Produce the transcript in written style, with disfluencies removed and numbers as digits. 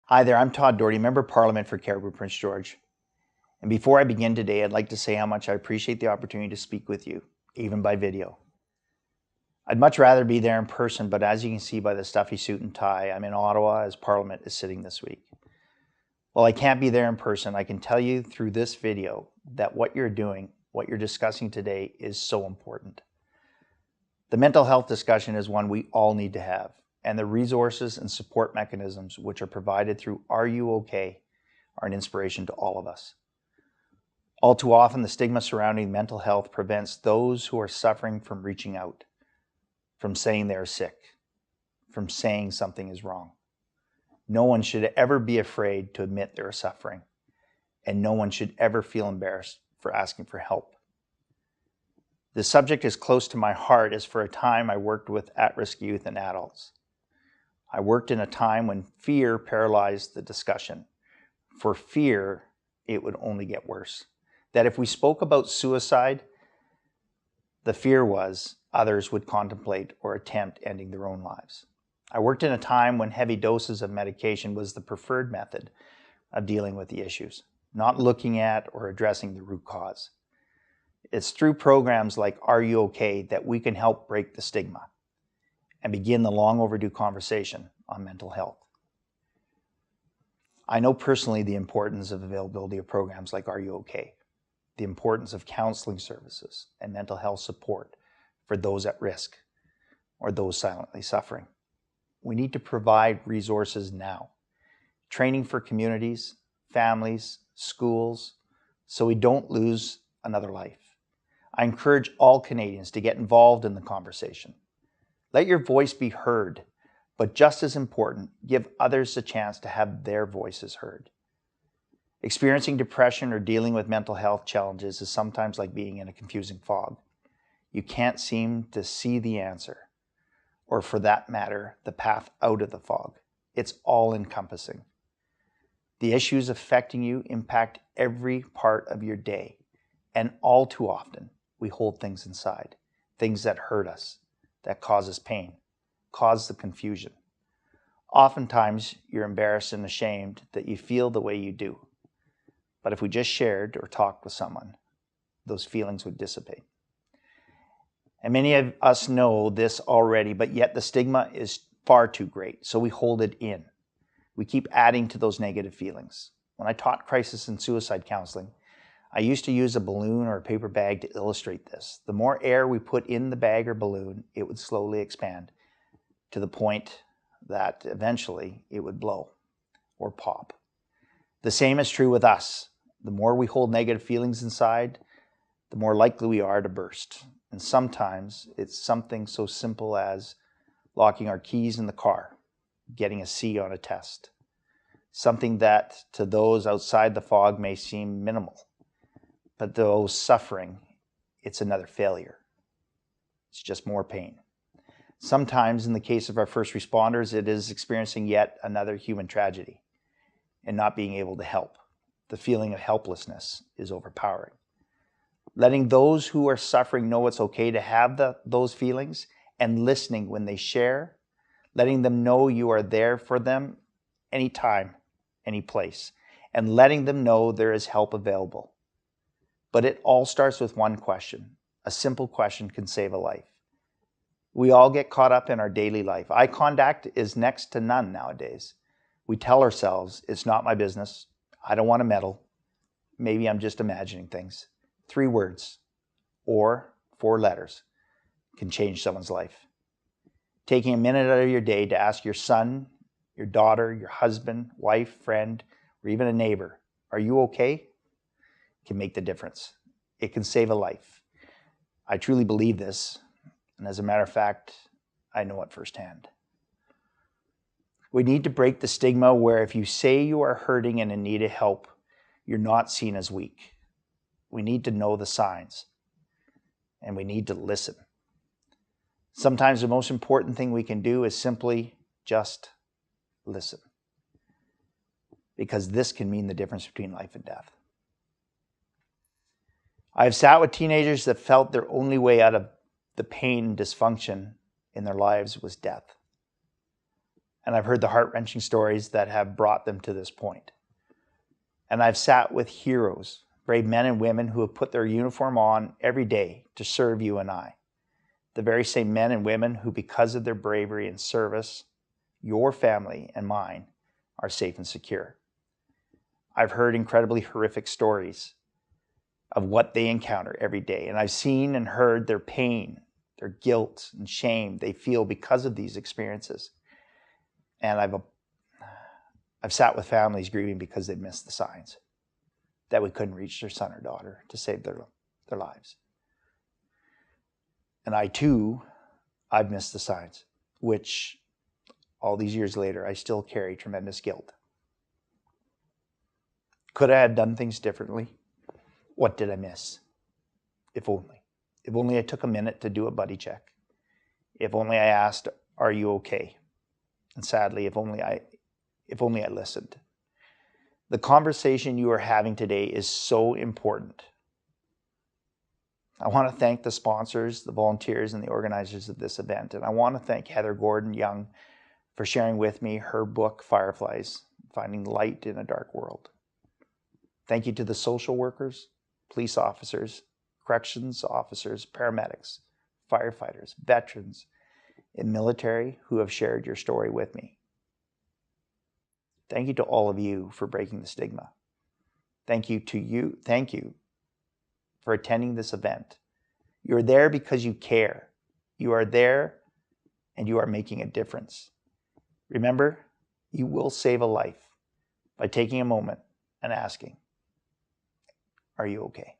Hi there, I'm Todd Doherty, Member of Parliament for Cariboo Prince George. And before I begin today, I'd like to say how much I appreciate the opportunity to speak with you, even by video. I'd much rather be there in person, but as you can see by the stuffy suit and tie, I'm in Ottawa as Parliament is sitting this week. While I can't be there in person, I can tell you through this video that what you're doing, what you're discussing today is so important. The mental health discussion is one we all need to have, and the resources and support mechanisms which are provided through Are You OK? Are an inspiration to all of us. All too often, the stigma surrounding mental health prevents those who are suffering from reaching out, from saying they're sick, from saying something is wrong. No one should ever be afraid to admit they're suffering, and no one should ever feel embarrassed for asking for help. The subject is close to my heart as for a time I worked with at-risk youth and adults. I worked in a time when fear paralyzed the discussion. For fear, it would only get worse. That if we spoke about suicide, the fear was others would contemplate or attempt ending their own lives. I worked in a time when heavy doses of medication was the preferred method of dealing with the issues, not looking at or addressing the root cause. It's through programs like Are You OK? That we can help break the stigma and begin the long overdue conversation on mental health. I know personally the importance of availability of programs like Are You OK? The importance of counseling services and mental health support for those at risk or those silently suffering. We need to provide resources now. Training for communities, families, schools, so we don't lose another life. I encourage all Canadians to get involved in the conversation. Let your voice be heard, but just as important, give others a chance to have their voices heard. Experiencing depression or dealing with mental health challenges is sometimes like being in a confusing fog. You can't seem to see the answer, or for that matter, the path out of the fog. It's all-encompassing. The issues affecting you impact every part of your day, and all too often, we hold things inside, things that hurt us, that cause us pain, cause the confusion. Oftentimes, you're embarrassed and ashamed that you feel the way you do. But if we just shared or talked with someone, those feelings would dissipate. And many of us know this already, but yet the stigma is far too great, so we hold it in. We keep adding to those negative feelings. When I taught crisis and suicide counseling, I used to use a balloon or a paper bag to illustrate this. The more air we put in the bag or balloon, it would slowly expand to the point that eventually it would blow or pop. The same is true with us. The more we hold negative feelings inside, the more likely we are to burst. And sometimes it's something so simple as locking our keys in the car, getting a C on a test. Something that to those outside the fog may seem minimal, but those suffering, it's another failure. It's just more pain. Sometimes in the case of our first responders, it is experiencing yet another human tragedy and not being able to help. The feeling of helplessness is overpowering. Letting those who are suffering know it's okay to have those feelings and listening when they share, letting them know you are there for them anytime, any place, and letting them know there is help available. But it all starts with one question. A simple question can save a life. We all get caught up in our daily life. Eye contact is next to none nowadays. We tell ourselves, it's not my business. I don't want to meddle. Maybe I'm just imagining things. 3 words or 4 letters can change someone's life. Taking a minute out of your day to ask your son, your daughter, your husband, wife, friend, or even a neighbor, are you okay? Can make the difference. It can save a life. I truly believe this, and as a matter of fact, I know it firsthand. We need to break the stigma where if you say you are hurting and in need of help, you're not seen as weak. We need to know the signs, and we need to listen. Sometimes the most important thing we can do is simply just listen, because this can mean the difference between life and death. I've sat with teenagers that felt their only way out of the pain and dysfunction in their lives was death. And I've heard the heart-wrenching stories that have brought them to this point. And I've sat with heroes, brave men and women who have put their uniform on every day to serve you and I. The very same men and women who, because of their bravery and service, your family and mine are safe and secure. I've heard incredibly horrific stories of what they encounter every day. And I've seen and heard their pain, their guilt and shame they feel because of these experiences. And I've sat with families grieving because they missed the signs that we couldn't reach their son or daughter to save their lives. And I too, I've missed the signs, which all these years later, I still carry tremendous guilt. Could I have done things differently? What did I miss? If only. If only I took a minute to do a buddy check. If only I asked, are you okay? And sadly, if only I listened. The conversation you are having today is so important. I want to thank the sponsors, the volunteers, and the organizers of this event. And I want to thank Heather Gordon Young for sharing with me her book, Fireflies, Finding Light in a Dark World. Thank you to the social workers, police officers, corrections officers, paramedics, firefighters, veterans, and military who have shared your story with me. Thank you to all of you for breaking the stigma. Thank you for attending this event. You're there because you care. You are there and you are making a difference. Remember, you will save a life by taking a moment and asking, are you okay?